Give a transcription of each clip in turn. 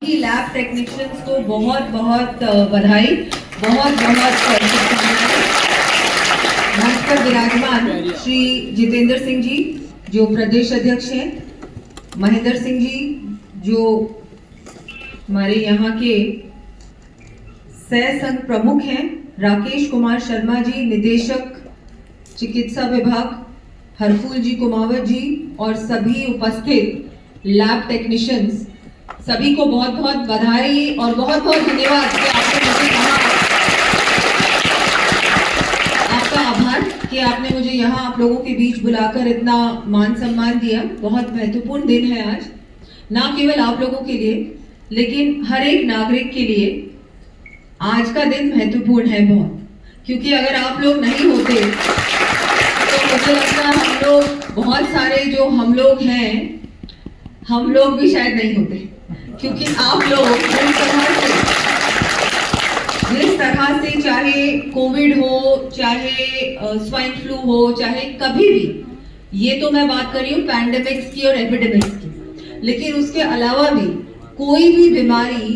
Lab technicians को बहुत बहुत बधाई, बहुत बहुत मंच पर विराजमान श्री जितेंद्र सिंह जी जो प्रदेश अध्यक्ष हैं, महेंद्र सिंह जी जो हमारे यहाँ के सह संघ प्रमुख हैं, राकेश कुमार शर्मा जी निदेशक चिकित्सा विभाग, हरफूल जी कुमावत जी और सभी उपस्थित लैब टेक्नीशियंस, सभी को बहुत बहुत बधाई और बहुत बहुत धन्यवाद कि आपने मुझे कहा, आपका आभार कि आपने मुझे यहाँ आप लोगों के बीच बुलाकर इतना मान सम्मान दिया। बहुत महत्वपूर्ण दिन है आज, ना केवल आप लोगों के लिए लेकिन हर एक नागरिक के लिए आज का दिन महत्वपूर्ण है बहुत, क्योंकि अगर आप लोग नहीं होते तो मुझे लगता है हम लोग बहुत सारे जो हम लोग हैं, हम लोग भी शायद नहीं होते, क्योंकि आप लोग जिस तरह से चाहे कोविड हो, चाहे स्वाइन फ्लू हो, चाहे कभी भी, ये तो मैं बात कर रही हूँ पैंडेमिक्स की और एपिडेमिक्स की, लेकिन उसके अलावा भी कोई भी बीमारी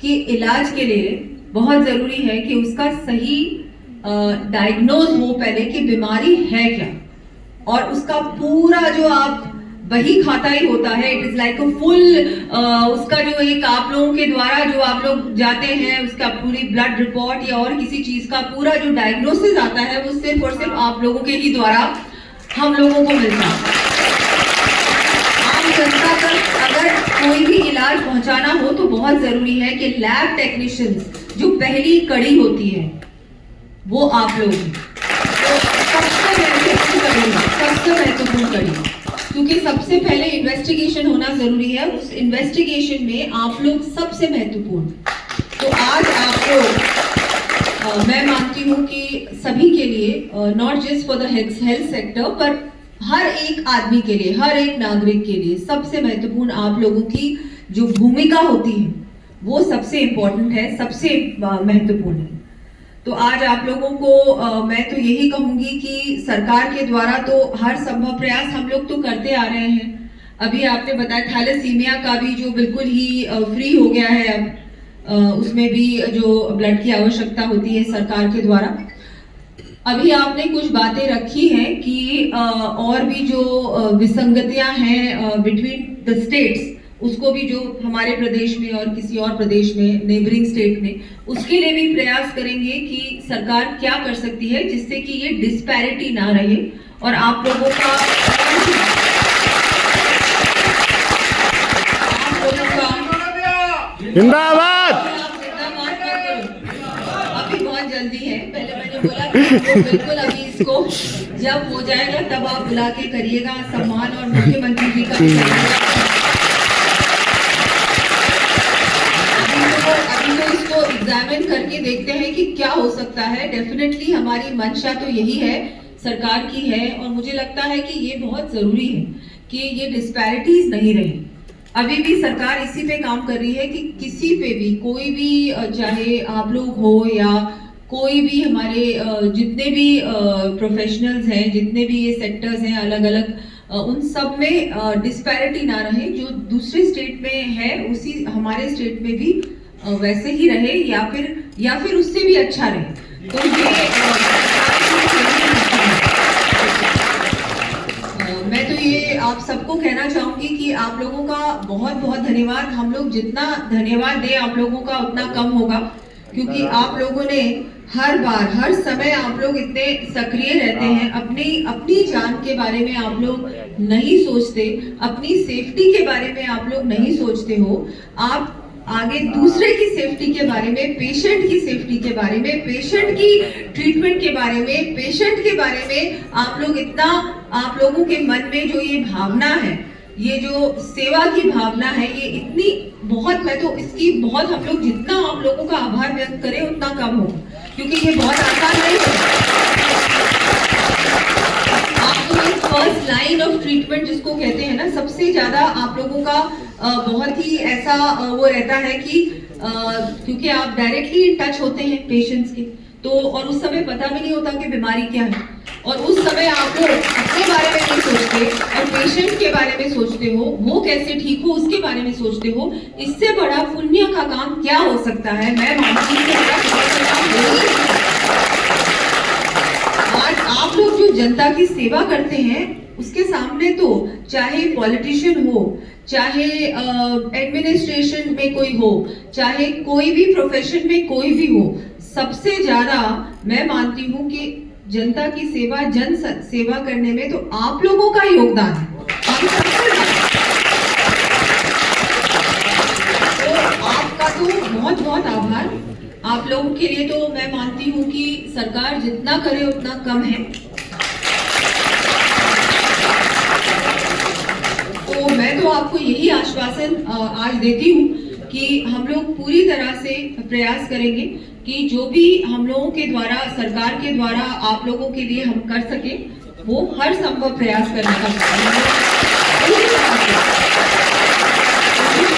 के इलाज के लिए बहुत जरूरी है कि उसका सही डायग्नोज हो पहले कि बीमारी है क्या, और उसका पूरा जो आप वही खाता ही होता है। It is like a full, उसका जो एक आप लोगों के द्वारा जो आप लोग जाते हैं उसका पूरी ब्लड रिपोर्ट या और किसी चीज का पूरा जो डायग्नोसिस आता है वो सिर्फ और सिर्फ आप लोगों के ही द्वारा हम लोगों को मिलता है। आम जनता तक अगर कोई भी इलाज पहुंचाना हो तो बहुत जरूरी है कि लैब टेक्नीशियंस जो पहली कड़ी होती है वो आप लोग हैं। तो सबसे महत्वपूर्ण कड़ी, क्योंकि सबसे पहले इन्वेस्टिगेशन होना जरूरी है, उस इन्वेस्टिगेशन में आप लोग सबसे महत्वपूर्ण। तो आज आप लोग मैं मानती हूँ कि सभी के लिए, not just for the health sector, पर हर एक आदमी के लिए, हर एक नागरिक के लिए सबसे महत्वपूर्ण आप लोगों की जो भूमिका होती है वो सबसे इम्पोर्टेंट है, सबसे महत्वपूर्ण है। तो आज आप लोगों को मैं तो यही कहूंगी कि सरकार के द्वारा तो हर संभव प्रयास हम लोग तो करते आ रहे हैं। अभी आपने बताया थैलेसीमिया का भी जो बिल्कुल ही फ्री हो गया है अब, उसमें भी जो ब्लड की आवश्यकता होती है सरकार के द्वारा। अभी आपने कुछ बातें रखी हैं कि और भी जो विसंगतियां हैं बिटवीन द स्टेट्स, उसको भी जो हमारे प्रदेश में और किसी और प्रदेश में, नेबरिंग स्टेट में, उसके लिए भी प्रयास करेंगे कि सरकार क्या कर सकती है जिससे कि ये डिस्पैरिटी ना रहे और आप लोगों का जिंदाबाद। अभी बहुत जल्दी है, पहले मैंने बोला कि बिल्कुल अभी इसको जब हो जाएगा तब आप बुला के करिएगा सम्मान, और मुख्यमंत्री जी का भी करिएगा। अभी तो इसको एग्जामिन करके देखते हैं कि क्या हो सकता है। डेफिनेटली हमारी मंशा तो यही है, सरकार की है, और मुझे लगता है कि ये बहुत जरूरी है कि ये डिस्पैरिटीज नहीं रहे। अभी भी सरकार इसी पे काम कर रही है कि किसी पे भी, कोई भी, चाहे आप लोग हो या कोई भी हमारे जितने भी प्रोफेशनल्स हैं, जितने भी ये सेक्टर्स हैं अलग अलग, उन सब में डिस्पैरिटी ना रहे। जो दूसरे स्टेट में है उसी हमारे स्टेट में भी वैसे ही रहे या फिर उससे भी अच्छा रहे। तो ये मैं तो ये आप सबको कहना चाहूंगी कि आप लोगों का बहुत बहुत धन्यवाद। हम लोग जितना धन्यवाद दें आप लोगों का उतना कम होगा, क्योंकि आप लोगों ने हर बार, हर समय आप लोग इतने सक्रिय रहते हैं। अपनी जान के बारे में आप लोग नहीं सोचते, अपनी सेफ्टी के बारे में आप लोग नहीं सोचते हो, आप आगे दूसरे की सेफ्टी के बारे में, पेशेंट की सेफ्टी के बारे में, पेशेंट की ट्रीटमेंट के बारे में, पेशेंट के बारे में आप लोग इतना, आप लोगों के मन में जो ये भावना है, ये जो सेवा की भावना है, ये इतनी बहुत, मैं तो इसकी बहुत, हम लोग जितना आप लोगों का आभार व्यक्त करें उतना कम होगा, क्योंकि ये बहुत आसान नहीं है। आप तो इस फर्स्ट लाइन ऑफ ट्रीटमेंट जिसको कहते हैं ना, सबसे ज्यादा आप लोगों का बहुत ही ऐसा वो रहता है कि क्योंकि आप डायरेक्टली इन टच होते हैं पेशेंट्स के, तो और उस समय पता भी नहीं होता कि बीमारी क्या है, और उस समय आप लोग अपने बारे में नहीं सोचते और पेशेंट के बारे में सोचते हो, वो कैसे ठीक हो उसके बारे में सोचते हो, इससे बड़ा पुण्य का काम क्या हो सकता है? मैं मानती हूँ कि बड़ा पुण्य का काम हो ही नहीं सकता। आज आप लोग जो जनता की सेवा करते हैं उसके सामने तो चाहे पॉलिटिशियन हो, चाहे एडमिनिस्ट्रेशन में कोई हो, चाहे कोई भी प्रोफेशन में कोई भी हो, सबसे ज्यादा मैं मानती हूँ कि जनता की सेवा, जन सेवा करने में तो आप लोगों का योगदान है। तो आपका तो बहुत बहुत आभार। आप लोगों के लिए तो मैं मानती हूँ कि सरकार जितना करे उतना कम है। तो मैं तो आपको यही आश्वासन आज देती हूँ कि हम लोग पूरी तरह से प्रयास करेंगे कि जो भी हम लोगों के द्वारा, सरकार के द्वारा आप लोगों के लिए हम कर सके, वो हर संभव प्रयास करने का कोशिश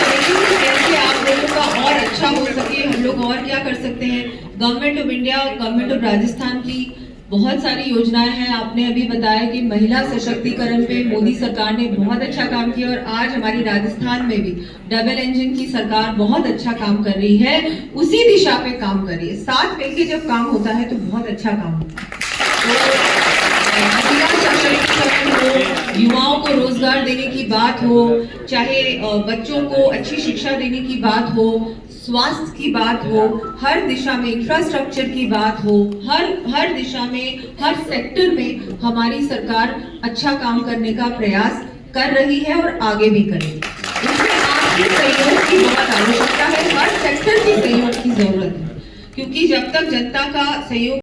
करेंगे कि कैसे आप लोगों का और अच्छा हो सके, हम लोग और क्या कर सकते हैं। Government of India, government of Rajasthan की बहुत सारी योजनाएं हैं। आपने अभी बताया कि महिला सशक्तिकरण पे मोदी सरकार ने बहुत अच्छा काम किया और आज हमारी राजस्थान में भी डबल इंजन की सरकार बहुत अच्छा काम कर रही है, उसी दिशा पे काम कर रही है। साथ मिलकर जब काम होता है तो बहुत अच्छा काम होता है। तो महिला सशक्तिकरण हो, युवाओं को रोजगार देने की बात हो, चाहे बच्चों को अच्छी शिक्षा देने की बात हो, स्वास्थ्य की बात हो, हर दिशा में इंफ्रास्ट्रक्चर की बात हो, हर दिशा में, हर सेक्टर में हमारी सरकार अच्छा काम करने का प्रयास कर रही है और आगे भी करेगी। इसमें आपकी सहयोग की बहुत आवश्यकता है, हर सेक्टर की सहयोग की जरूरत है, क्योंकि जब तक जनता का सहयोग